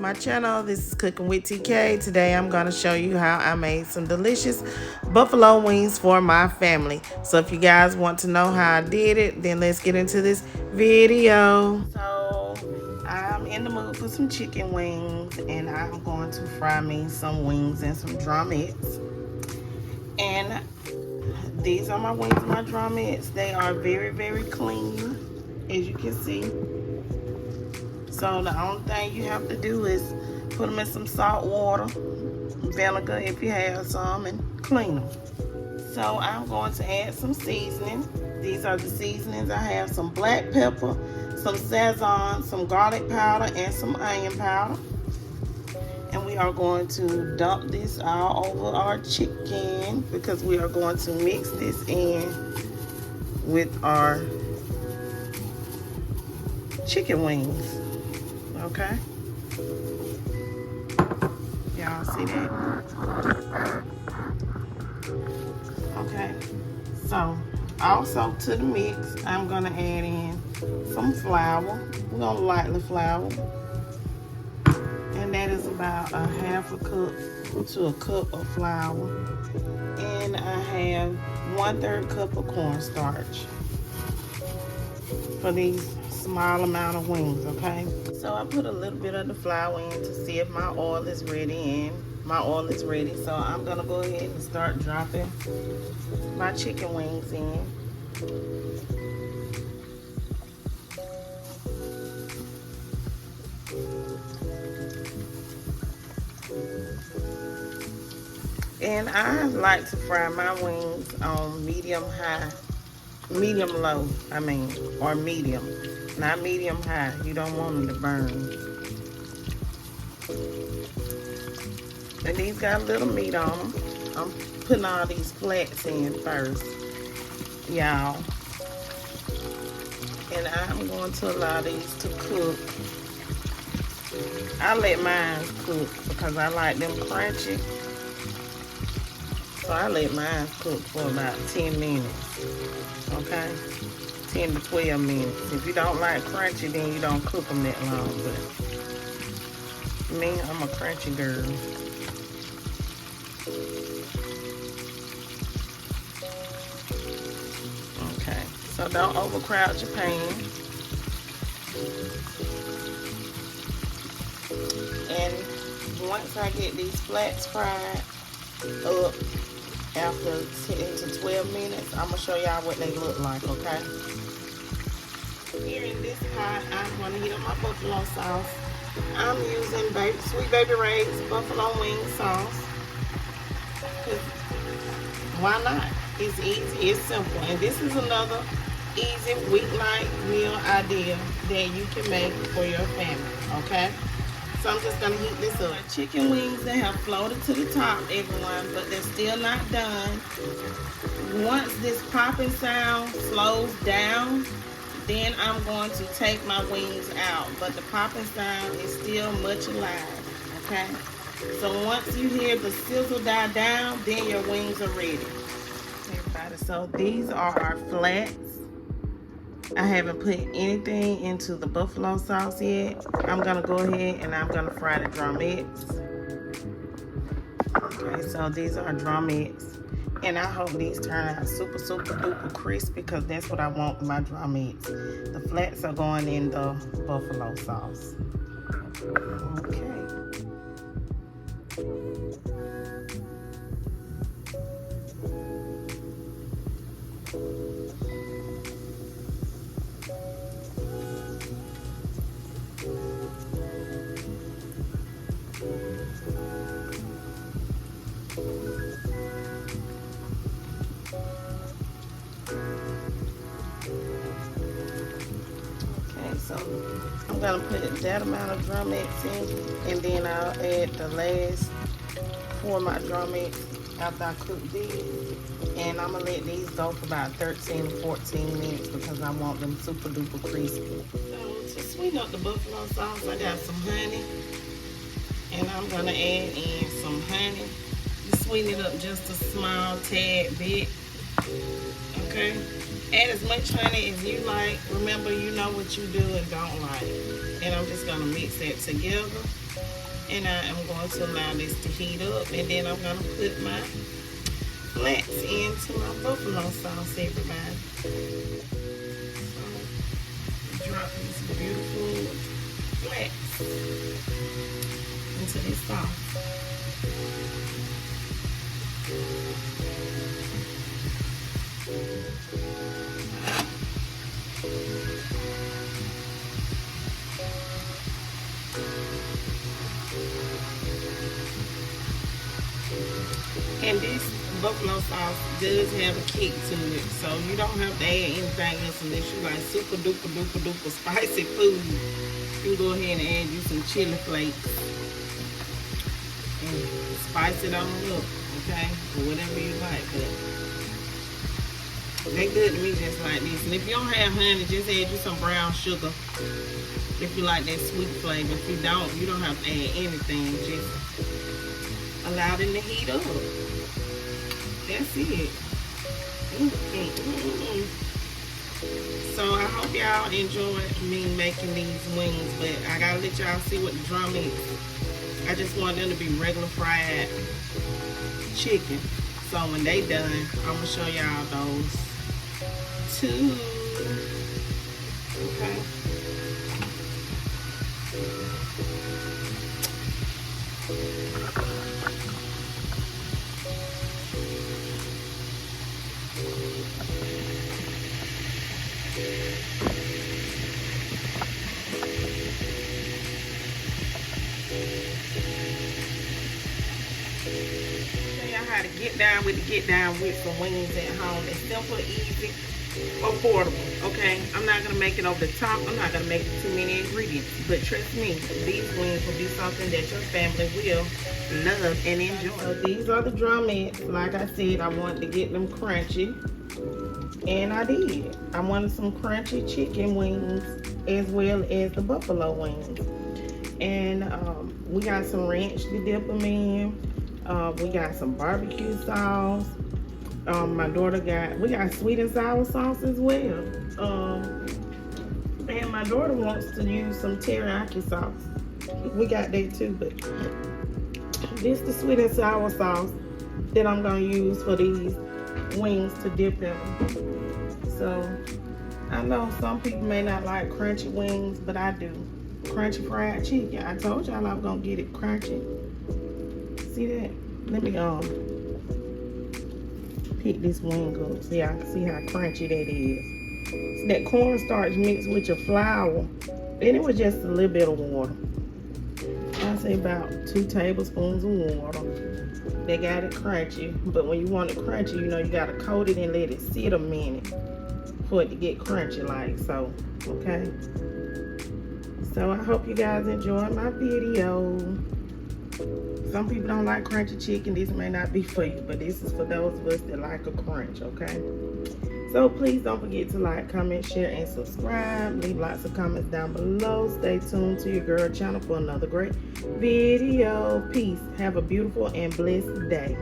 my channel. This is Cooking with TK. Today I'm going to show you how I made some delicious buffalo wings for my family. So if you guys want to know how I did it, then let's get into this video. So I'm in the mood for some chicken wings, and I'm going to fry me some wings and some drumettes. And these are my wings and my drumettes. They are very, very clean, as you can see. So the only thing you have to do is put them in some salt water, vinegar if you have some, and clean them. So I'm going to add some seasoning. These are the seasonings. I have some black pepper, some Sazon, some garlic powder, and some onion powder. And we are going to dump this all over our chicken because we are going to mix this in with our chicken wings. Okay, y'all see that? Okay, so also to the mix, I'm gonna add in some flour. We're gonna lightly flour, and that is about a half a cup to a cup of flour. And I have 1/3 cup of cornstarch for these small amount of wings. Okay, so I put a little bit of the flour in to see if my oil is ready, and my oil is ready. So I'm gonna go ahead and start dropping my chicken wings in. And I like to fry my wings on medium low, or medium. Not medium high. You don't want them to burn. And these got a little meat on them. I'm putting all these flats in first, y'all. And I'm going to allow these to cook. I let mine cook because I like them crunchy. So I let mine cook for about 10 minutes. Okay? 10 to 12 minutes. If you don't like crunchy, then you don't cook them that long. But me, I'm a crunchy girl. Okay, so don't overcrowd your pan. And once I get these flats fried up, after 10 to 12 minutes, I'm going to show y'all what they look like, okay? Here in this pot, I'm going to heat up my buffalo sauce. I'm using Sweet Baby Ray's buffalo wing sauce. Why not? It's easy, it's simple. And this is another easy weeknight meal idea that you can make for your family, okay? So I'm just gonna heat this up. Chicken wings that have floated to the top, everyone, but they're still not done. Once this popping sound slows down, then I'm going to take my wings out. But the popping sound is still much alive, okay? So once you hear the sizzle die down, then your wings are ready. Everybody, so these are our flats. I haven't put anything into the buffalo sauce yet. I'm gonna go ahead and I'm gonna fry the drumettes. Okay, so these are drumettes. And I hope these turn out super, super duper crispy because that's what I want with my drumettes. The flats are going in the buffalo sauce. Okay. So I'm gonna put that amount of drumettes in, and then I'll add the last 4 of my drumettes after I cook these. And I'm gonna let these go for about 13 to 14 minutes because I want them super duper crispy. So to sweeten up the buffalo sauce, I got some honey, and I'm gonna add in some honey. You sweeten it up just a small tad bit, okay? Add as much honey as you like. Remember, you know what you do and don't like. And I'm just gonna mix that together. And I am going to allow this to heat up, and then I'm going to put my flats into my buffalo sauce, everybody. So, drop these beautiful flats into this sauce. And this buffalo sauce does have a kick to it, so you don't have to add anything else unless you like super duper duper duper spicy food. You can go ahead and add you some chili flakes and spice it on up, okay, or whatever you like. But they good to me just like this. And if you don't have honey, just add you some brown sugar if you like that sweet flavor. If you don't, you don't have to add anything. Just allow them to heat up. That's it. So I hope y'all enjoyed me making these wings, but I gotta let y'all see what the drum is. I just want them to be regular fried chicken. So when they done, I'm gonna show y'all those too. Okay. How to get down with some wings at home. It's simple, easy, affordable. Okay, I'm not gonna make it over the top. I'm not gonna make it too many ingredients, but trust me, these wings will be something that your family will love and enjoy. So these are the drummettes. Like I said, I wanted to get them crunchy, and I did. I wanted some crunchy chicken wings as well as the buffalo wings, and we got some ranch to dip them in. We got some barbecue sauce. My daughter we got sweet and sour sauce as well. And my daughter wants to use some teriyaki sauce. We got that too, but this is the sweet and sour sauce that I'm gonna use for these wings to dip in. So I know some people may not like crunchy wings, but I do. Crunchy fried chicken. I told y'all I'm gonna get it crunchy. See that? Let me pick this wing up so y'all can see how crunchy that is. So that cornstarch mixed with your flour, and it was just a little bit of water. I say about 2 tablespoons of water. They got it crunchy, but when you want it crunchy, you know you gotta coat it and let it sit a minute for it to get crunchy like so. Okay. So I hope you guys enjoyed my video. Some people don't like crunchy chicken. This may not be for you, but this is for those of us that like a crunch, okay? So please don't forget to like, comment, share, and subscribe. Leave lots of comments down below. Stay tuned to your girl channel for another great video. Peace. Have a beautiful and blessed day.